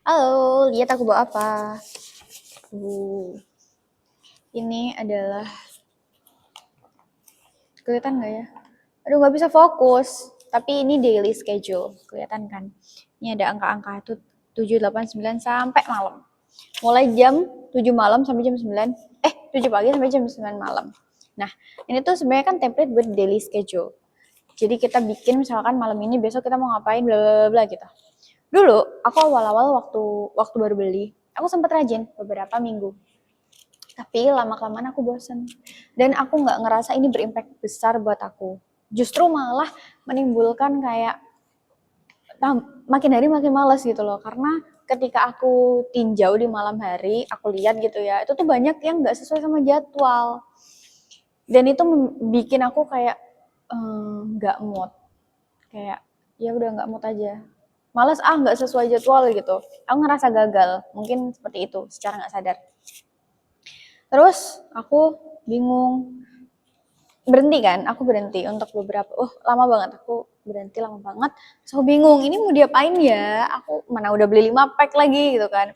Halo, lihat aku bawa apa? Ini adalah, kelihatan nggak ya? Aduh, nggak bisa fokus. Tapi ini daily schedule, kelihatan kan? Ini ada angka-angka tuh 7, 8, 9 sampai malam. Mulai jam 7 malam sampai jam 9, 7 pagi sampai jam 9 malam. Nah, ini tuh sebenarnya kan template buat daily schedule. Jadi kita bikin misalkan malam ini besok kita mau ngapain bla bla bla gitu. Dulu aku awal-awal waktu baru beli, aku sempat rajin beberapa minggu. Tapi lama-kelamaan aku bosen. Dan aku nggak ngerasa ini berimpact besar buat aku. Justru malah menimbulkan kayak makin hari makin males gitu loh. Karena ketika aku tinjau di malam hari, aku lihat gitu ya, itu tuh banyak yang nggak sesuai sama jadwal. Dan itu bikin aku kayak nggak mood. Kayak ya udah nggak mood aja. Males nggak sesuai jadwal gitu. Aku ngerasa gagal. Mungkin seperti itu secara nggak sadar. Terus aku bingung, berhenti kan, aku berhenti untuk beberapa, lama banget, aku berhenti lama banget, terus aku bingung, ini mau diapain ya, aku mana udah beli 5 pack lagi gitu kan,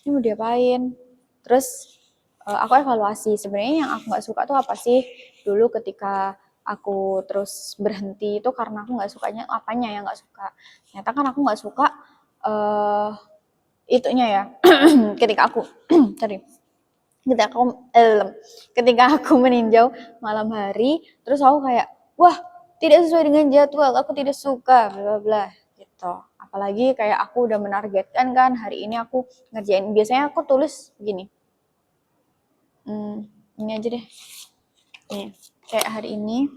ini mau diapain, terus aku evaluasi, sebenarnya yang aku gak suka tuh apa sih, dulu ketika aku terus berhenti itu karena aku gak sukanya, apanya yang gak suka, ternyata kan aku gak suka, itunya ya, ketika aku, sorry, ketika aku meninjau malam hari, terus aku kayak, wah tidak sesuai dengan jadwal, aku tidak suka, bla bla bla gitu. Apalagi kayak aku udah menargetkan kan hari ini aku ngerjain, biasanya aku tulis begini, ini aja deh, ini kayak hari ini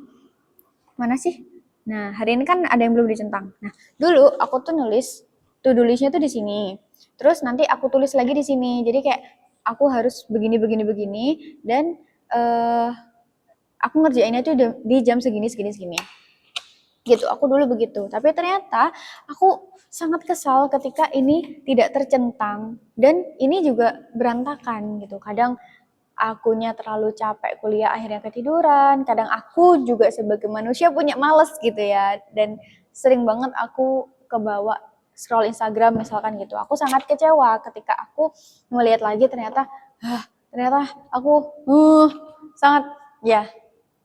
mana sih? Nah hari ini kan ada yang belum dicentang. Nah dulu aku tuh nulis to-do list-nya tuh di sini. Terus nanti aku tulis lagi di sini. Jadi kayak aku harus begini begini begini dan aku ngerjainnya tuh di jam segini segini segini. Gitu, aku dulu begitu. Tapi ternyata aku sangat kesal ketika ini tidak tercentang dan ini juga berantakan gitu. Kadang akunya terlalu capek kuliah akhirnya ketiduran, kadang aku juga sebagai manusia punya males gitu ya, dan sering banget aku kebawa scroll Instagram misalkan gitu. Aku sangat kecewa ketika aku melihat lagi ternyata aku sangat ya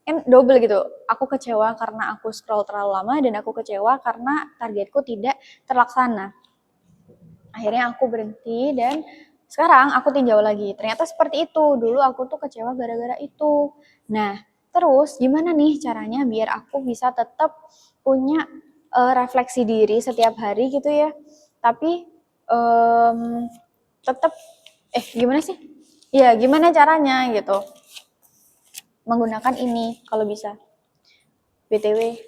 kan double gitu. Aku kecewa karena aku scroll terlalu lama dan aku kecewa karena targetku tidak terlaksana. Akhirnya aku berhenti dan sekarang aku tinjau lagi. Ternyata seperti itu. Dulu aku tuh kecewa gara-gara itu. Nah, terus gimana nih caranya biar aku bisa tetap punya refleksi diri setiap hari gitu ya. Tapi tetap gimana sih? Ya, gimana caranya gitu. Menggunakan ini kalau bisa. BTW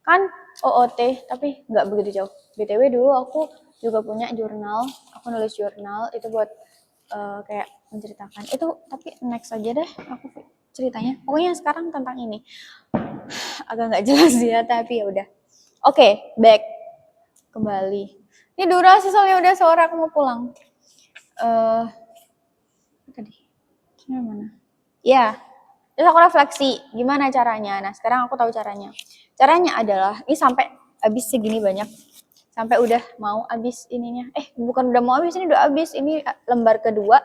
kan OOT tapi nggak begitu jauh. BTW dulu aku juga punya jurnal, aku nulis jurnal itu buat kayak menceritakan itu, tapi next aja deh aku ceritanya. Pokoknya sekarang tentang ini agak nggak jelas ya, tapi ya udah. Oke, back kembali. Ini durasi soalnya udah sore, aku mau pulang. Tadi mana? Ya, terus aku refleksi gimana caranya. Nah sekarang aku tahu caranya. Caranya adalah ini sampai habis segini banyak, sampai udah mau habis ininya. Bukan udah mau habis, ini udah habis. Ini lembar kedua.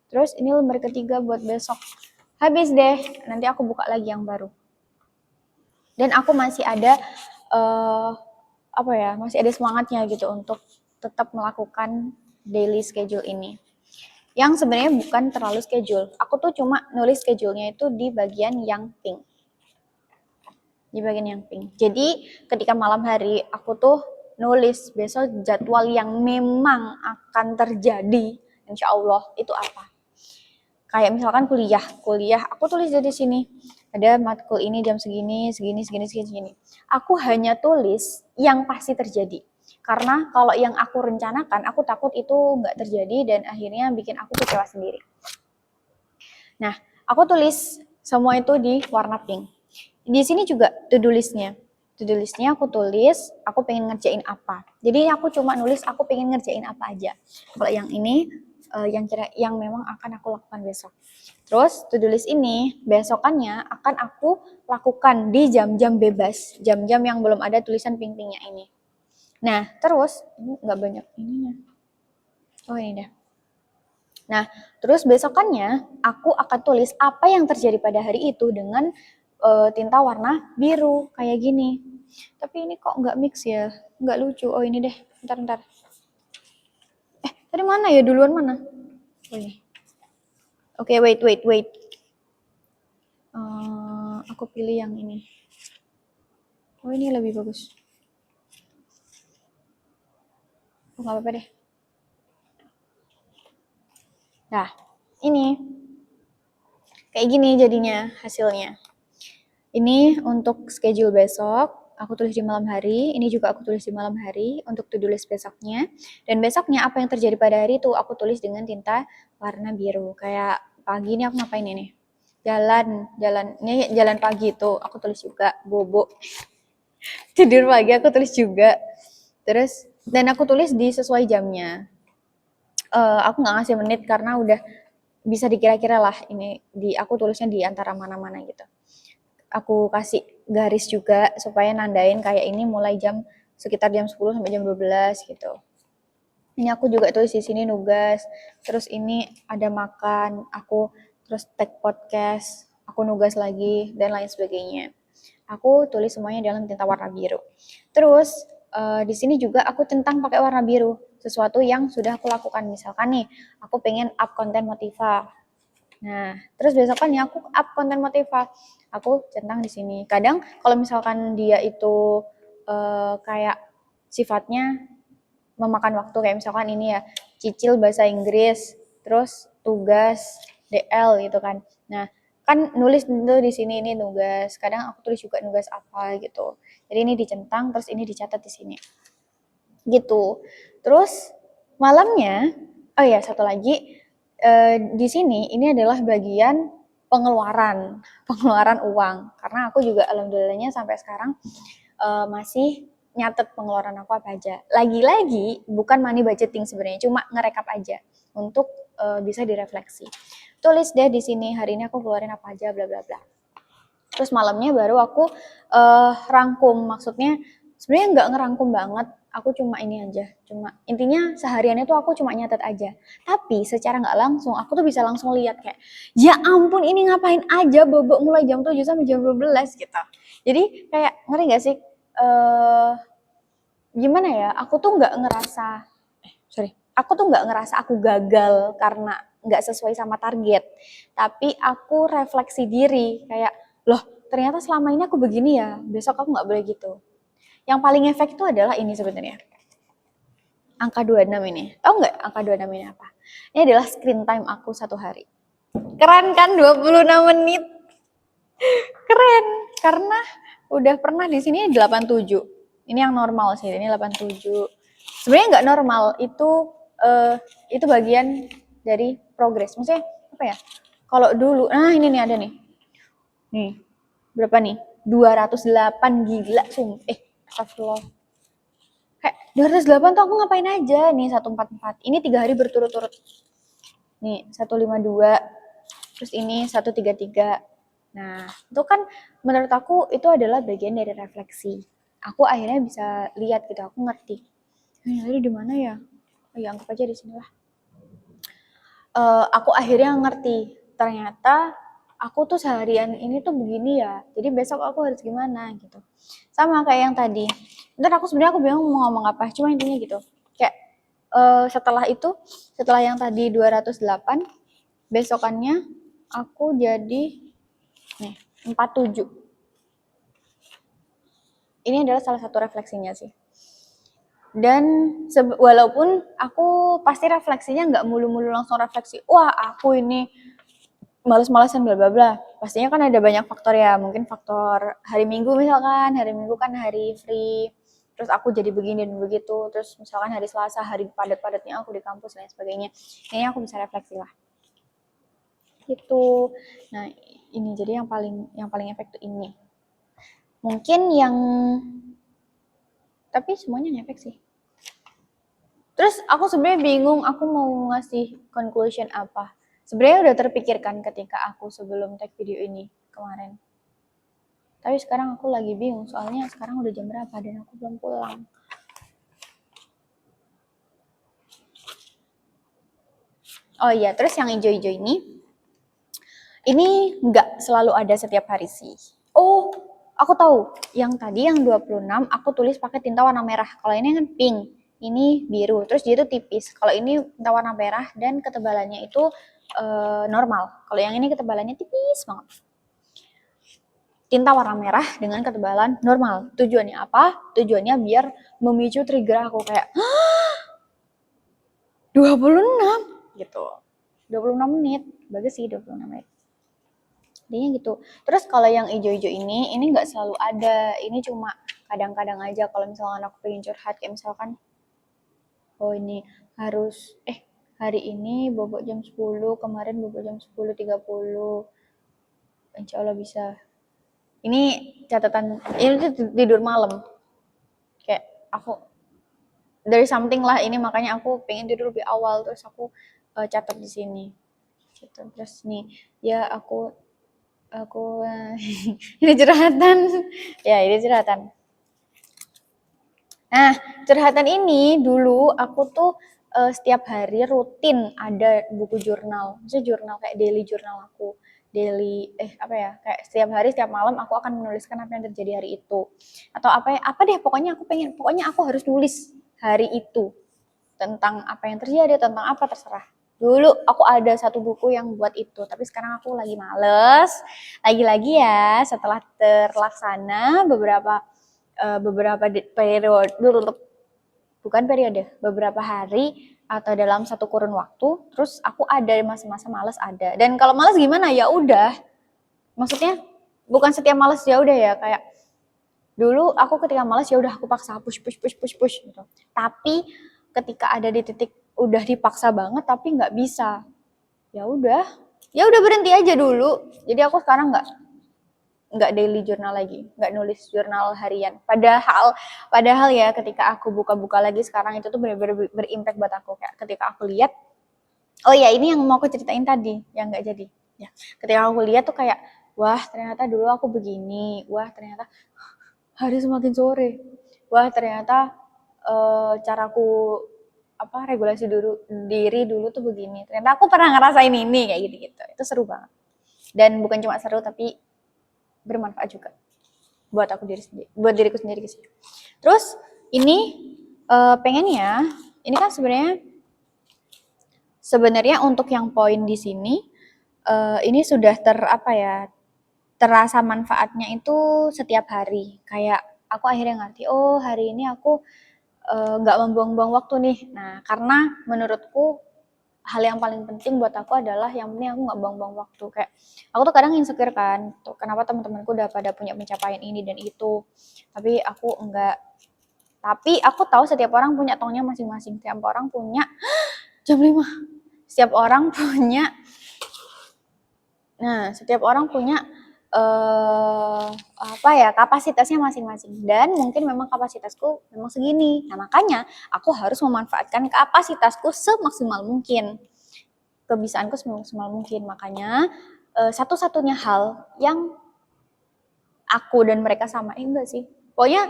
Terus ini lembar ketiga buat besok. Habis deh. Nanti aku buka lagi yang baru. Dan aku masih ada masih ada semangatnya gitu untuk tetap melakukan daily schedule ini. Yang sebenarnya bukan terlalu schedule. Aku tuh cuma nulis schedule-nya itu di bagian yang pink. Di bagian yang pink. Jadi ketika malam hari aku tuh nulis besok jadwal yang memang akan terjadi, insya Allah itu apa. Kayak misalkan kuliah aku tulis di sini. Ada matkul ini jam segini, segini, segini, segini. Aku hanya tulis yang pasti terjadi. Karena kalau yang aku rencanakan, aku takut itu nggak terjadi dan akhirnya bikin aku kecewa sendiri. Nah, aku tulis semua itu di warna pink. Di sini juga to-do list-nya. To-do list-nya aku tulis, aku pengen ngerjain apa. Jadi aku cuma nulis aku pengen ngerjain apa aja. Kalau yang ini, yang memang akan aku lakukan besok. Terus to-do list ini besokannya akan aku lakukan di jam-jam bebas, jam-jam yang belum ada tulisan pink-pinknya ini. Nah, terus ini nggak banyak ininya. Oh ini deh. Nah, terus besokannya aku akan tulis apa yang terjadi pada hari itu dengan tinta warna biru kayak gini. Tapi ini kok nggak mix ya, nggak lucu. Oh ini deh, ntar. Tadi mana ya, duluan mana? Oh ini. Oke, wait. Aku pilih yang ini. Oh ini lebih bagus. Oh, nggak apa-apa deh. Nah, ini kayak gini jadinya hasilnya. Ini untuk schedule besok, aku tulis di malam hari. Ini juga aku tulis di malam hari untuk to-do list besoknya. Dan besoknya apa yang terjadi pada hari itu aku tulis dengan tinta warna biru. Kayak pagi ini aku ngapain ini? Jalan pagi itu aku tulis juga, bobo. Tidur pagi aku tulis juga. Terus dan aku tulis di sesuai jamnya. Aku nggak ngasih menit karena udah bisa dikira-kira lah ini aku tulisnya di antara mana-mana gitu. Aku kasih garis juga supaya nandain kayak ini mulai sekitar jam 10 sampai jam 12 gitu. Ini aku juga tulis di sini nugas, terus ini ada makan, aku terus tag podcast, aku nugas lagi dan lain sebagainya. Aku tulis semuanya dalam tinta warna biru. Terus di sini juga aku centang pakai warna biru, sesuatu yang sudah aku lakukan. Misalkan nih, aku pengen up konten Motiva. Nah, terus besokannya aku up konten Motiva. Aku centang di sini. Kadang kalau misalkan dia itu kayak sifatnya memakan waktu, kayak misalkan ini ya, cicil bahasa Inggris, terus tugas DL gitu kan. Nah, kan nulis dulu di sini ini nugas. Kadang aku tulis juga nugas apa gitu. Jadi ini dicentang, terus ini dicatat di sini. Gitu. Terus malamnya, oh ya satu lagi, di sini ini adalah bagian pengeluaran uang. Karena aku juga alhamdulillahnya sampai sekarang masih nyatet pengeluaran aku apa aja. Lagi-lagi bukan money budgeting sebenarnya, cuma ngerekap aja untuk bisa direfleksi. Tulis deh di sini hari ini aku keluarin apa aja, bla bla bla. Terus malamnya baru aku rangkum, maksudnya sebenarnya nggak ngerangkum banget, aku cuma ini aja, cuma intinya seharian itu aku cuma nyatet aja. Tapi secara nggak langsung aku tuh bisa langsung lihat kayak, ya ampun ini ngapain aja bobok mulai jam 7 sampai jam 12 gitu. Jadi kayak ngeri nggak sih? Gimana ya? Aku tuh nggak ngerasa aku gagal karena nggak sesuai sama target. Tapi aku refleksi diri kayak, loh ternyata selama ini aku begini ya, besok aku nggak boleh gitu. Yang paling efek itu adalah ini sebenarnya. Angka 26 ini. Tahu nggak angka 26 ini apa? Ini adalah screen time aku satu hari. Keren kan 26 menit? Keren. Karena udah pernah di sini 87. Ini yang normal sih, ini 87. Sebenarnya nggak normal, itu bagian dari progres. Maksudnya apa ya? Kalau dulu, nah ini nih ada nih. Nih, berapa nih? 208, gila astagfirullah. Kayak 208 tuh aku ngapain aja nih, 144. Ini 3 hari berturut-turut. Nih, 152. Terus ini 133. Nah, itu kan menurut aku itu adalah bagian dari refleksi. Aku akhirnya bisa lihat gitu, aku ngerti. Tadi di mana ya? Oh ya, anggap aja di sini lah. Aku akhirnya ngerti, ternyata aku tuh seharian ini tuh begini ya, jadi besok aku harus gimana gitu. Sama kayak yang tadi. Ntar aku sebenarnya aku bingung mau ngomong apa, cuma intinya gitu. Kayak setelah yang tadi 208, besokannya aku jadi nih 47. Ini adalah salah satu refleksinya sih. Dan walaupun aku pasti refleksinya nggak mulu-mulu langsung refleksi, wah aku ini males-malesan bla bla bla. Pastinya kan ada banyak faktor ya, mungkin faktor hari Minggu misalkan, hari Minggu kan hari free, terus aku jadi begini dan begitu, terus misalkan hari Selasa hari padat-padatnya aku di kampus dan lain sebagainya. Ini aku bisa refleksi lah. Gitu. Nah, ini jadi yang paling efek tuh ini. Mungkin tapi semuanya ngefek sih. Terus aku sebenarnya bingung aku mau ngasih conclusion apa. Sebenarnya udah terpikirkan ketika aku sebelum take video ini kemarin. Tapi sekarang aku lagi bingung soalnya sekarang udah jam berapa dan aku belum pulang. Oh iya, terus yang hijau-hijau ini nggak selalu ada setiap hari sih. Oh, aku tahu. Yang tadi yang 26 aku tulis pakai tinta warna merah. Kalau ini kan pink, ini biru. Terus dia itu tipis. Kalau ini tinta warna merah dan ketebalannya itu normal. Kalau yang ini ketebalannya tipis banget. Tinta warna merah dengan ketebalan normal. Tujuannya apa? Tujuannya biar memicu trigger aku kayak 26 gitu. 26 menit. Bagus sih 26 menit. Intinya gitu. Terus kalau yang hijau-hijau ini nggak selalu ada. Ini cuma kadang-kadang aja kalau misalkan aku pengen curhat. Kayak misalkan, oh ini harus, hari ini bobok jam 10, kemarin bobok jam 10.30. Insya Allah bisa. Ini catatan, ini tuh tidur malam. Kayak aku, dari something lah ini, makanya aku pengen tidur lebih awal. Terus aku catat di sini. Gitu. Terus nih, ya aku ini curhatan. Ya, ini curhatan. Nah, curhatan ini dulu aku tuh setiap hari rutin ada buku jurnal. Maksudnya jurnal kayak daily jurnal aku. Daily kayak setiap hari setiap malam aku akan menuliskan apa yang terjadi hari itu. Atau apa deh pokoknya aku harus nulis hari itu. Tentang apa yang terjadi, tentang apa terserah. Dulu aku ada satu buku yang buat itu, tapi sekarang aku lagi males. Lagi-lagi ya, setelah terlaksana beberapa periode, beberapa hari atau dalam satu kurun waktu, terus aku ada masa-masa males ada. Dan kalau males gimana? Ya udah. Maksudnya bukan setiap males ya udah ya, kayak dulu aku ketika males ya udah aku paksa push gitu. Tapi ketika ada di titik udah dipaksa banget tapi nggak bisa, ya udah berhenti aja dulu. Jadi aku sekarang nggak daily journal lagi, nggak nulis jurnal harian. Padahal ya ketika aku buka-buka lagi sekarang itu tuh benar-benar berimpact buat aku. Kayak ketika aku lihat, oh ya ini yang mau aku ceritain tadi yang nggak jadi. Ya, ketika aku lihat tuh kayak, wah ternyata dulu aku begini, wah ternyata hari semakin sore, wah ternyata caraku regulasi diri dulu tuh begini. Ternyata aku pernah ngerasain ini kayak gitu-gitu. Itu seru banget. Dan bukan cuma seru tapi bermanfaat juga buat diriku sendiri sih. Terus ini pengennya, ini kan sebenarnya untuk yang poin di sini ini sudah terasa manfaatnya itu setiap hari. Kayak aku akhirnya ngerti, oh hari ini aku nggak membuang-buang waktu nih. Nah, karena menurutku hal yang paling penting buat aku adalah yang penting aku nggak buang-buang waktu. Kayak aku tuh kadang insecure kan, tuh kenapa teman-temanku udah pada punya pencapaian ini dan itu, tapi aku enggak. Tapi aku tahu setiap orang punya tongnya masing-masing. Setiap orang punya jam 5. Setiap orang punya setiap orang punya kapasitasnya masing-masing, dan mungkin memang kapasitasku memang segini. Nah, makanya aku harus memanfaatkan kapasitasku semaksimal mungkin. Kebisaanku semaksimal mungkin. Makanya satu-satunya hal yang aku dan mereka sama, enggak sih. Pokoknya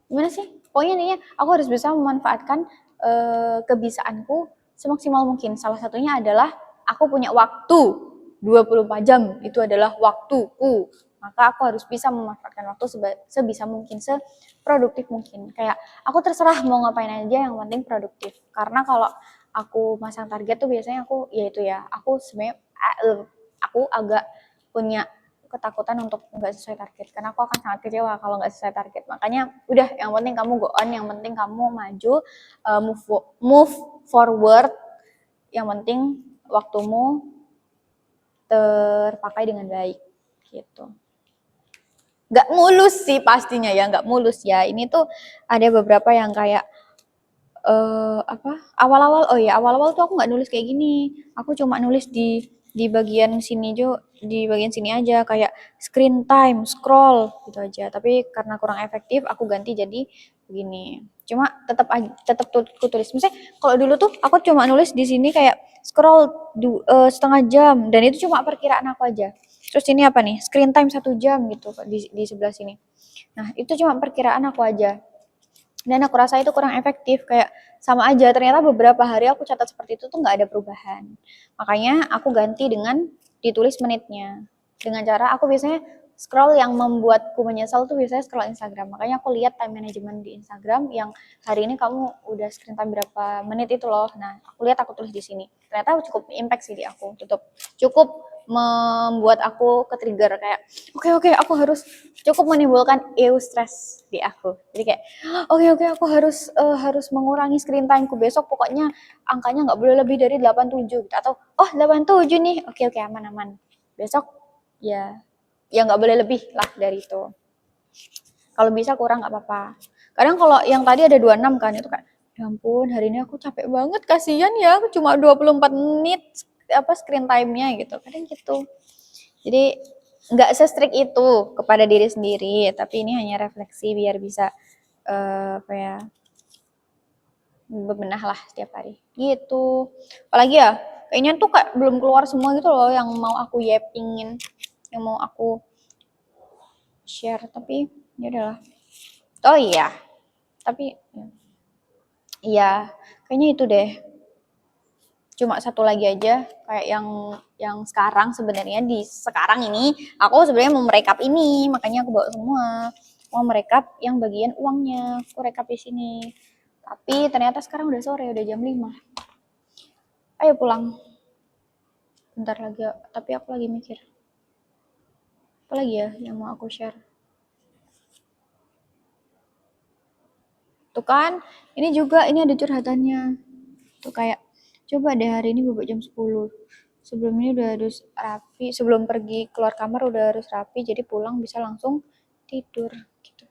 gimana sih? Pokoknya intinya aku harus bisa memanfaatkan kebisaanku semaksimal mungkin. Salah satunya adalah aku punya waktu 24 jam, itu adalah waktuku. Maka aku harus bisa memanfaatkan waktu sebisa mungkin, seproduktif mungkin. Kayak aku terserah mau ngapain aja, yang penting produktif. Karena kalau aku masang target tuh biasanya aku sebenarnya aku agak punya ketakutan untuk nggak sesuai target, karena aku akan sangat kecewa kalau nggak sesuai target. Makanya udah, yang penting kamu go on, yang penting kamu maju, move forward, yang penting waktumu terpakai dengan baik gitu. Nggak mulus sih pastinya ya, nggak mulus ya. Ini tuh ada beberapa yang kayak awal-awal tuh aku nggak nulis kayak gini. Aku cuma nulis di bagian sini aja, kayak screen time, scroll gitu aja. Tapi karena kurang efektif, aku ganti jadi begini. Cuma tetap tulis. Misalnya kalau dulu tuh aku cuma nulis di sini kayak scroll setengah jam, dan itu cuma perkiraan aku aja. Terus ini apa nih? Screen time 1 jam gitu di sebelah sini. Nah, itu cuma perkiraan aku aja. Dan aku rasa itu kurang efektif, kayak sama aja, ternyata beberapa hari aku catat seperti itu tuh nggak ada perubahan. Makanya aku ganti dengan ditulis menitnya. Dengan cara aku biasanya scroll yang membuatku menyesal tuh biasanya scroll Instagram. Makanya aku lihat time management di Instagram yang hari ini kamu udah screen time berapa menit itu loh. Nah, aku lihat aku tulis di sini. Ternyata cukup impact sih di aku. Cukup membuat aku ke-trigger kayak oke, aku harus cukup menimbulkan eustress di aku. Jadi kayak oke, aku harus mengurangi screen timeku besok, pokoknya angkanya nggak boleh lebih dari 87 gitu. Atau 87 nih, oke, aman, besok ya nggak boleh lebih lah dari itu, kalau bisa kurang nggak apa-apa. Kadang kalau yang tadi ada 26 kan, itu kan ya ampun hari ini aku capek banget, kasihan ya aku cuma 24 menit screen time-nya gitu, kadang gitu. Jadi nggak se-strict itu kepada diri sendiri, tapi ini hanya refleksi biar bisa apa ya, bebenah lah setiap hari gitu. Apalagi ya, kayaknya tuh kayak belum keluar semua gitu loh yang mau aku yapingin, yang mau aku share, tapi ya udahlah. Oh iya, tapi iya kayaknya itu deh. Cuma satu lagi aja, kayak yang sekarang sebenarnya di sekarang ini aku sebenarnya mau merekap ini, makanya aku bawa semua. Mau merekap yang bagian uangnya, aku rekap di sini. Tapi ternyata sekarang udah sore, udah jam 5. Ayo pulang. Bentar lagi, tapi aku lagi mikir. Apa lagi ya yang mau aku share? Tuh kan, ini juga, ini ada curhatannya. Tuh kayak, coba deh hari ini bobok jam 10. Sebelum ini udah harus rapi, sebelum pergi keluar kamar udah harus rapi, jadi pulang bisa langsung tidur gitu.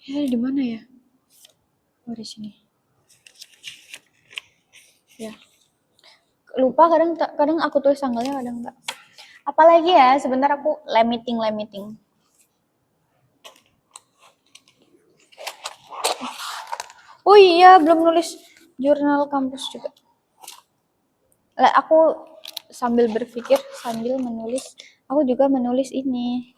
Ya di mana ya? Oh di sini. Ya. Lupa, kadang aku tulis tanggalnya, kadang enggak. Apalagi ya, sebentar aku lemiting. Oh iya, belum nulis jurnal kampus juga. Aku sambil berpikir, sambil menulis, aku juga menulis ini.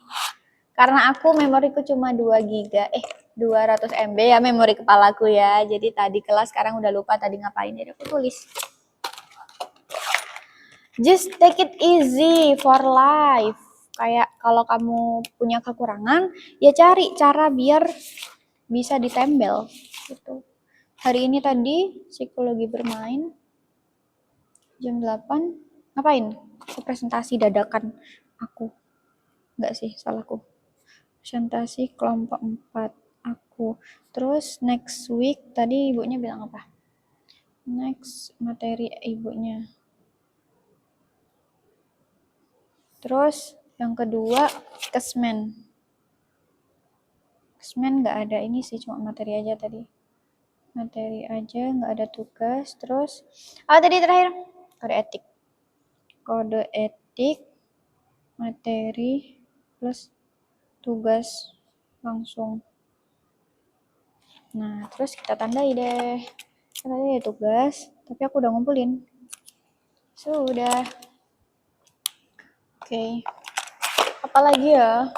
Karena aku memoriku cuma 2 giga, 200 MB ya memori kepalaku ya. Jadi tadi kelas, sekarang udah lupa tadi ngapain, jadi aku tulis. Just take it easy for life. Kayak kalau kamu punya kekurangan, ya cari cara biar bisa ditempel gitu. Hari ini tadi psikologi bermain jam 8, ngapain? Presentasi dadakan aku. Enggak sih, salahku. Presentasi kelompok 4 aku. Terus next week tadi ibunya bilang apa? Next materi ibunya. Terus yang kedua kesmen. Kesmen nggak ada ini sih, cuma materi aja tadi. Materi aja, nggak ada tugas. Terus tadi terakhir kode etik. Kode etik, materi plus tugas langsung. Nah, terus kita tandai deh. Tadi ada tugas, tapi aku udah ngumpulin. Sudah. Oke. Apalagi ya?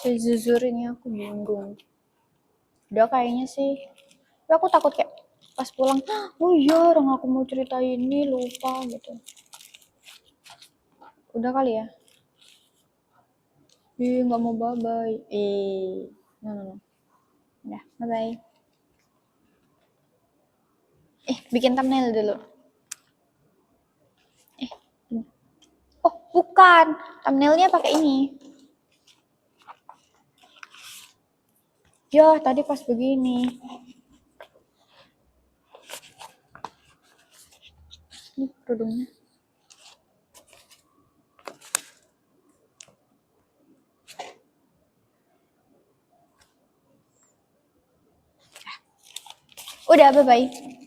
Sejujur ini aku bingung. Udah kayaknya sih. Tapi aku takut kayak pas pulang, oh iya orang aku mau cerita ini lupa gitu. Udah kali ya? Nggak mau bye-bye. No. Udah, bye-bye. Bikin thumbnail dulu. Oh, bukan. Thumbnailnya pakai ini. Ya, tadi pas begini. Ini kerudungnya. Udah, bye-bye.